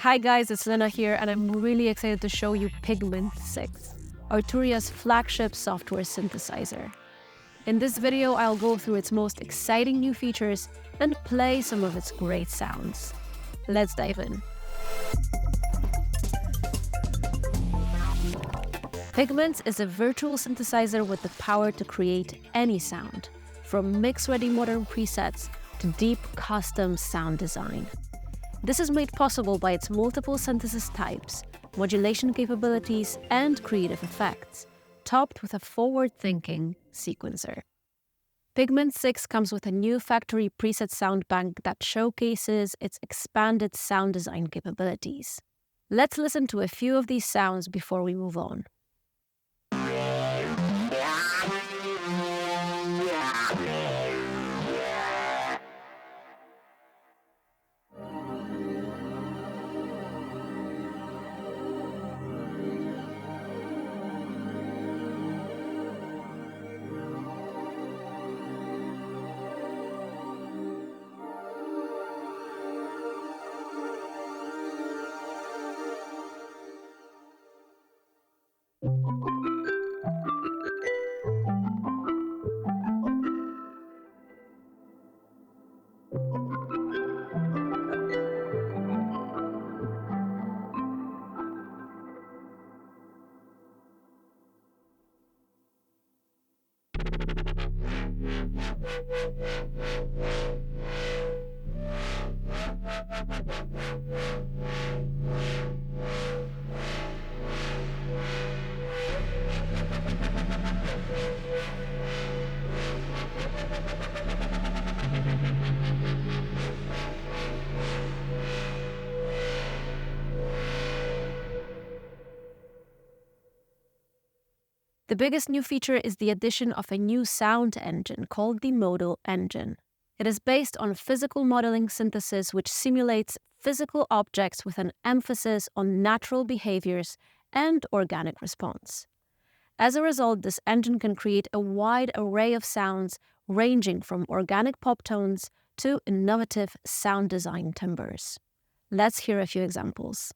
Hi guys, it's Lena here, and I'm really excited to show you Pigments 6, Arturia's flagship software synthesizer. In this video, I'll go through its most exciting new features and play some of its great sounds. Let's dive in. Pigments is a virtual synthesizer with the power to create any sound, from mix-ready modern presets to deep custom sound design. This is made possible by its multiple synthesis types, modulation capabilities, and creative effects, topped with a forward-thinking sequencer. Pigment 6 comes with a new factory preset sound bank that showcases its expanded sound design capabilities. Let's listen to a few of these sounds before we move on. The biggest new feature is the addition of a new sound engine called the Modal engine. It is based on physical modeling synthesis which simulates physical objects with an emphasis on natural behaviors and organic response. As a result, this engine can create a wide array of sounds ranging from organic pop tones to innovative sound design timbres. Let's hear a few examples.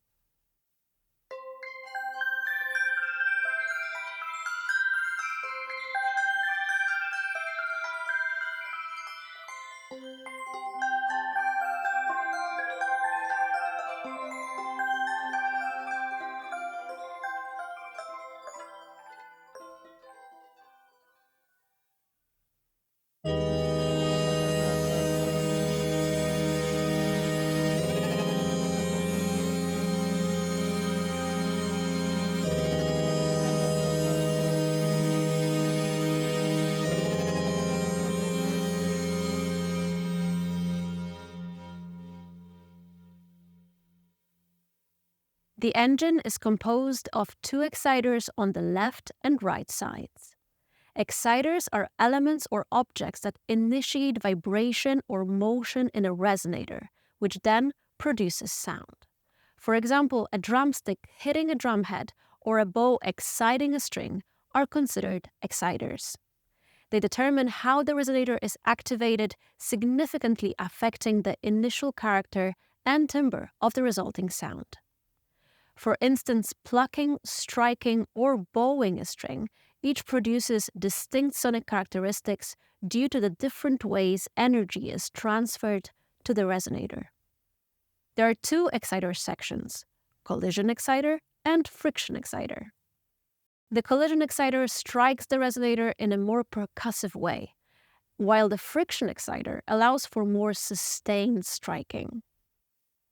The engine is composed of two exciters on the left and right sides. Exciters are elements or objects that initiate vibration or motion in a resonator, which then produces sound. For example, a drumstick hitting a drumhead or a bow exciting a string are considered exciters. They determine how the resonator is activated, significantly affecting the initial character and timbre of the resulting sound. For instance, plucking, striking, or bowing a string each produces distinct sonic characteristics due to the different ways energy is transferred to the resonator. There are two exciter sections, collision exciter and friction exciter. The collision exciter strikes the resonator in a more percussive way, while the friction exciter allows for more sustained striking.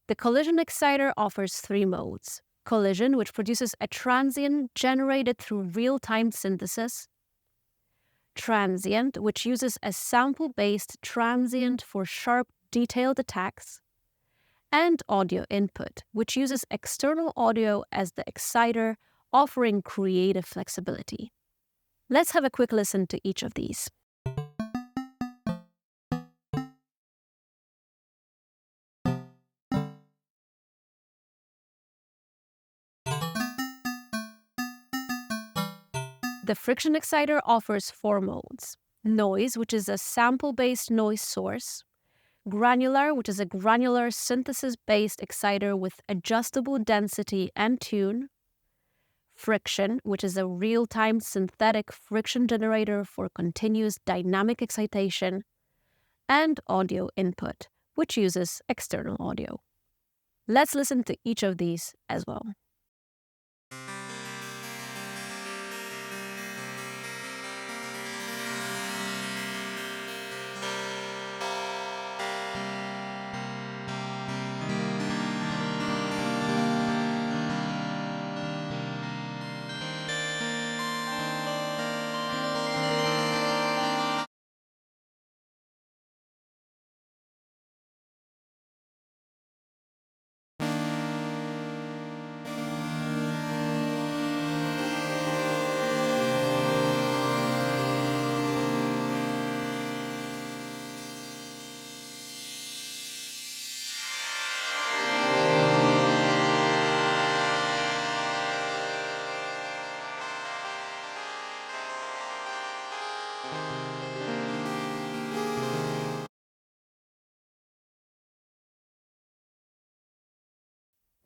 The collision exciter offers three modes: collision, which produces a transient generated through real-time synthesis; transient, which uses a sample-based transient for sharp, detailed attacks; and audio input, which uses external audio as the exciter, offering creative flexibility. Let's have a quick listen to each of these. The friction exciter offers four modes: noise, which is a sample-based noise source; Granular, which is a granular synthesis-based exciter with adjustable density and tune. Friction, which is a real-time synthetic friction generator for continuous dynamic excitation. And audio input, which uses external audio. Let's listen to each of these as well.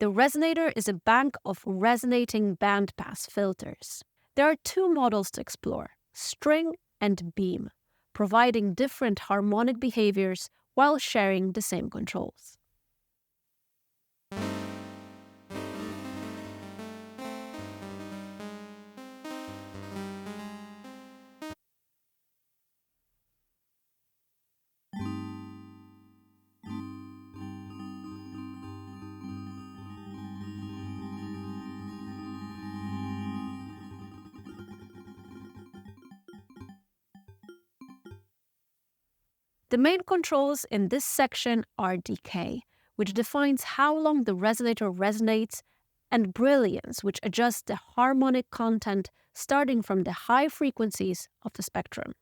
The resonator is a bank of resonating bandpass filters. There are two models to explore, string and beam, providing different harmonic behaviors while sharing the same controls. The main controls in this section are decay, which defines how long the resonator resonates, and brilliance, which adjusts the harmonic content starting from the high frequencies of the spectrum.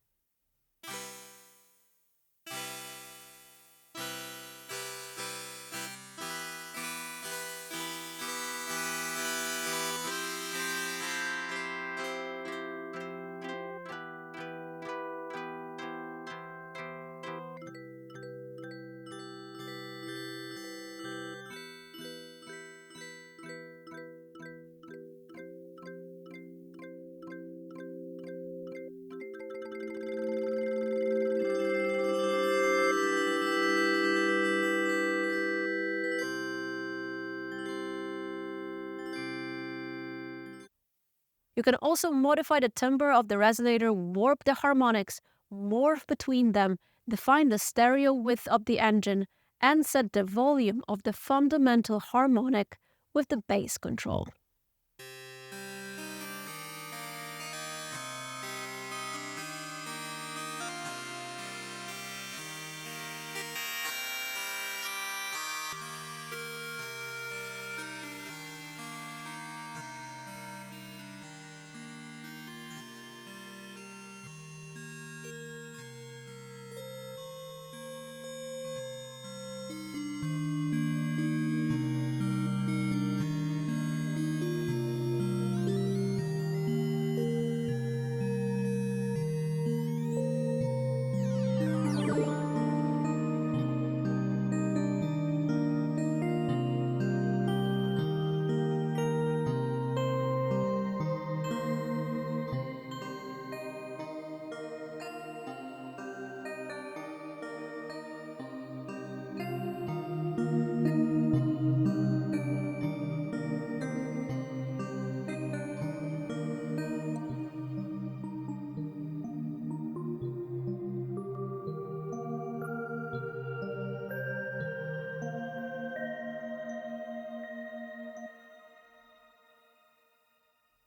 You can also modify the timbre of the resonator, warp the harmonics, morph between them, define the stereo width of the engine, and set the volume of the fundamental harmonic with the bass control.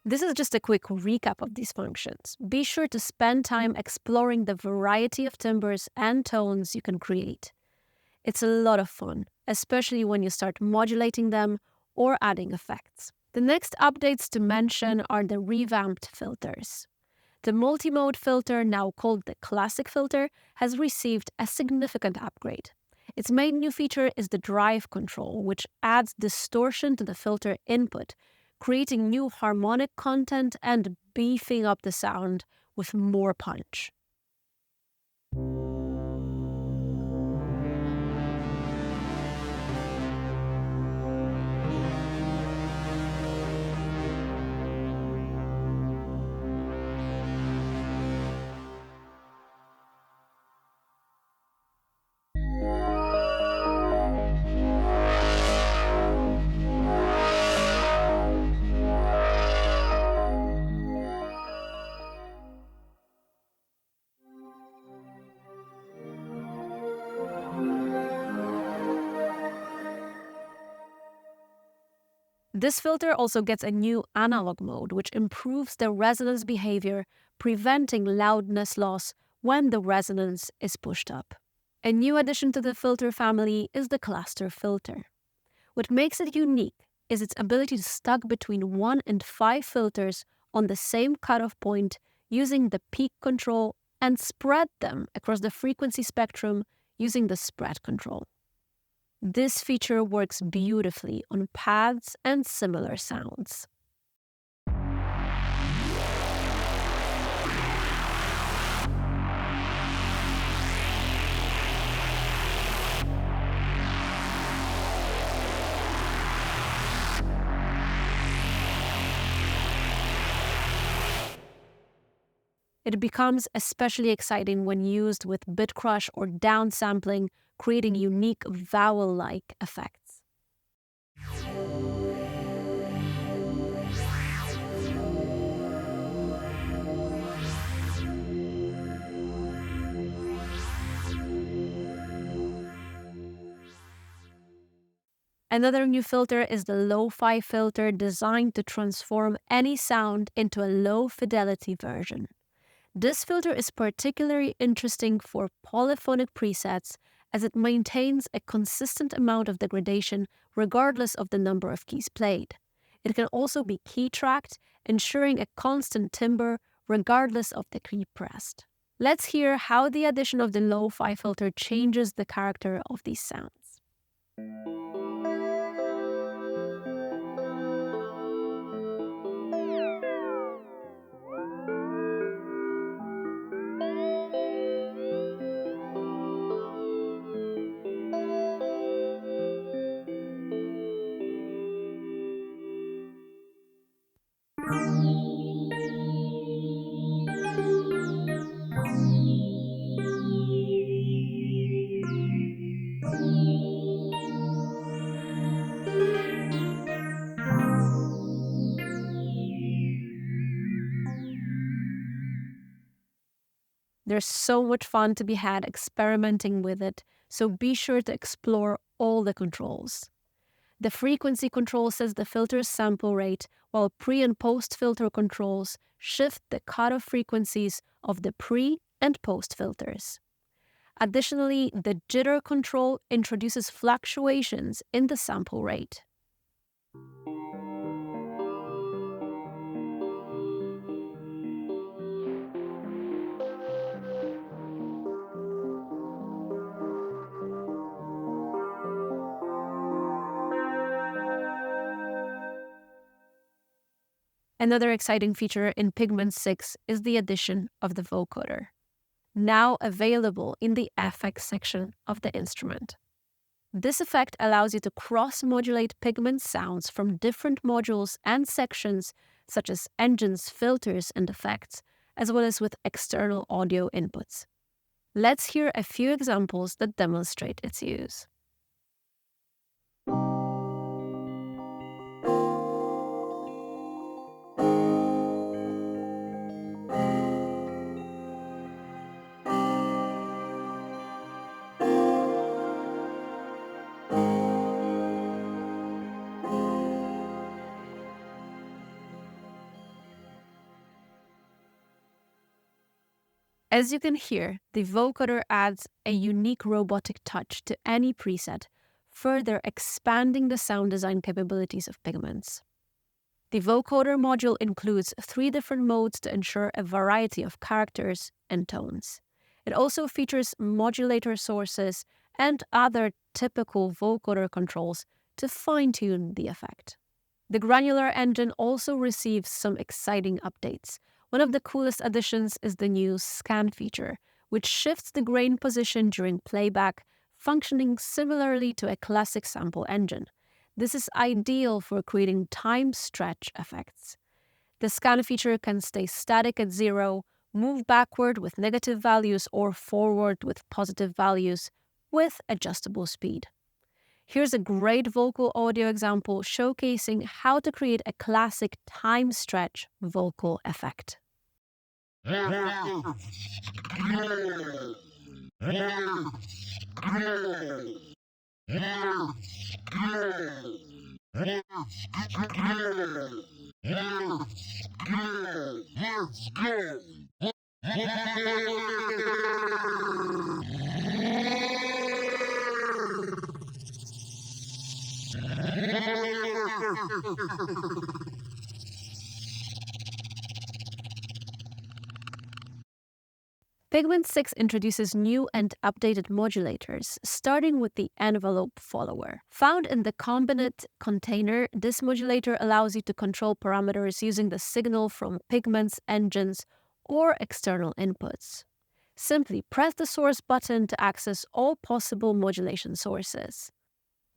This is just a quick recap of these functions. Be sure to spend time exploring the variety of timbres and tones you can create. It's a lot of fun, especially when you start modulating them or adding effects. The next updates to mention are the revamped filters. The multi-mode filter, now called the classic filter, has received a significant upgrade. Its main new feature is the drive control, which adds distortion to the filter input, creating new harmonic content and beefing up the sound with more punch. This filter also gets a new analog mode, which improves the resonance behavior, preventing loudness loss when the resonance is pushed up. A new addition to the filter family is the cluster filter. What makes it unique is its ability to stuck between 1 and 5 filters on the same cutoff point using the peak control and spread them across the frequency spectrum using the spread control. This feature works beautifully on pads and similar sounds. It becomes especially exciting when used with bit crush or downsampling, creating unique vowel-like effects. Another new filter is the lo-fi filter, designed to transform any sound into a low-fidelity version. This filter is particularly interesting for polyphonic presets, as it maintains a consistent amount of degradation regardless of the number of keys played. It can also be key-tracked, ensuring a constant timbre regardless of the key pressed. Let's hear how the addition of the lo-fi filter changes the character of these sounds. There's so much fun to be had experimenting with it, so be sure to explore all the controls. The frequency control sets the filter's sample rate, while pre- and post-filter controls shift the cutoff frequencies of the pre- and post-filters. Additionally, the jitter control introduces fluctuations in the sample rate. Another exciting feature in Pigments 6 is the addition of the vocoder, now available in the FX section of the instrument. This effect allows you to cross-modulate Pigment sounds from different modules and sections, such as engines, filters, and effects, as well as with external audio inputs. Let's hear a few examples that demonstrate its use. As you can hear, the vocoder adds a unique robotic touch to any preset, further expanding the sound design capabilities of Pigments. The vocoder module includes 3 different modes to ensure a variety of characters and tones. It also features modulator sources and other typical vocoder controls to fine-tune the effect. The granular engine also receives some exciting updates. One of the coolest additions is the new scan feature, which shifts the grain position during playback, functioning similarly to a classic sample engine. This is ideal for creating time stretch effects. The scan feature can stay static at 0, move backward with negative values or forward with positive values, with adjustable speed. Here's a great vocal audio example showcasing how to create a classic time stretch vocal effect. Let's go! Let's go! Let's go! Pigment 6 introduces new and updated modulators, starting with the envelope follower. Found in the combinate container, this modulator allows you to control parameters using the signal from Pigment's engines or external inputs. Simply press the source button to access all possible modulation sources.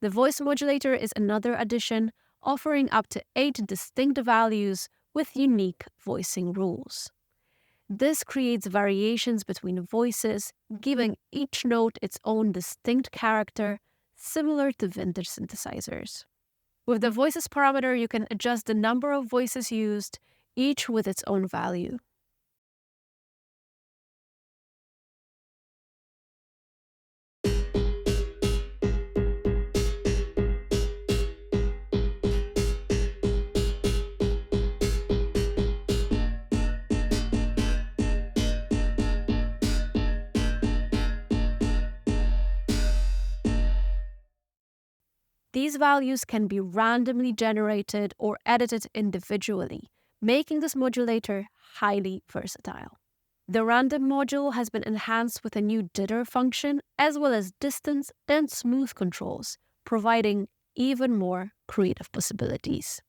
The voice modulator is another addition, offering up to 8 distinct values with unique voicing rules. This creates variations between voices, giving each note its own distinct character, similar to vintage synthesizers. With the voices parameter, you can adjust the number of voices used, each with its own value. These values can be randomly generated or edited individually, making this modulator highly versatile. The random module has been enhanced with a new jitter function as well as distance and smooth controls, providing even more creative possibilities.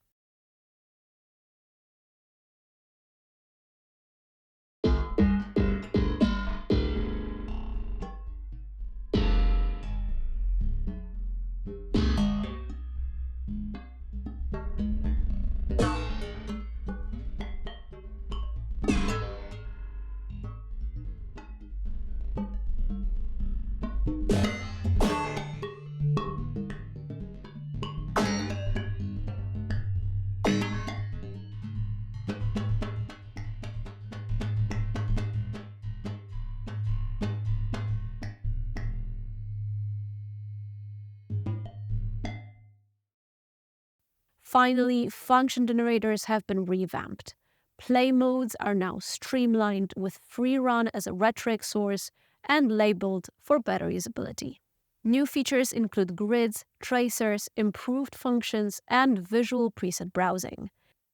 Finally, function generators have been revamped. Play modes are now streamlined with free run as a rhetoric source and labeled for better usability. New features include grids, tracers, improved functions, and visual preset browsing.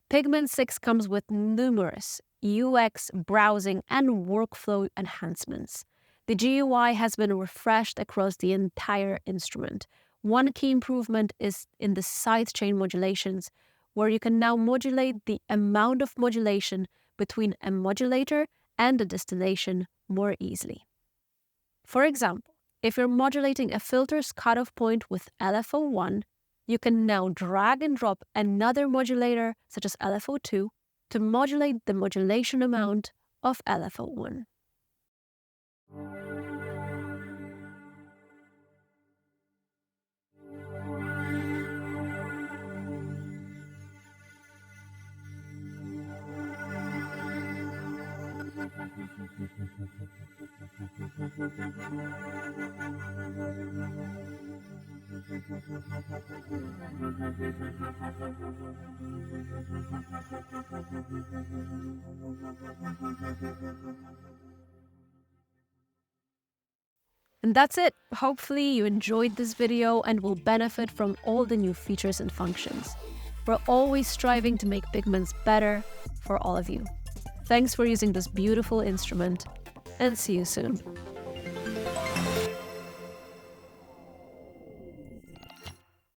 Pigment 6 comes with numerous UX, browsing, and workflow enhancements. The GUI has been refreshed across the entire instrument. One key improvement is in the sidechain modulations, where you can now modulate the amount of modulation between a modulator and a destination more easily. For example, if you're modulating a filter's cutoff point with LFO1, you can now drag and drop another modulator, such as LFO2, to modulate the modulation amount of LFO1. And that's it. Hopefully you enjoyed this video and will benefit from all the new features and functions. We're always striving to make Pigments better for all of you. Thanks for using this beautiful instrument, and see you soon.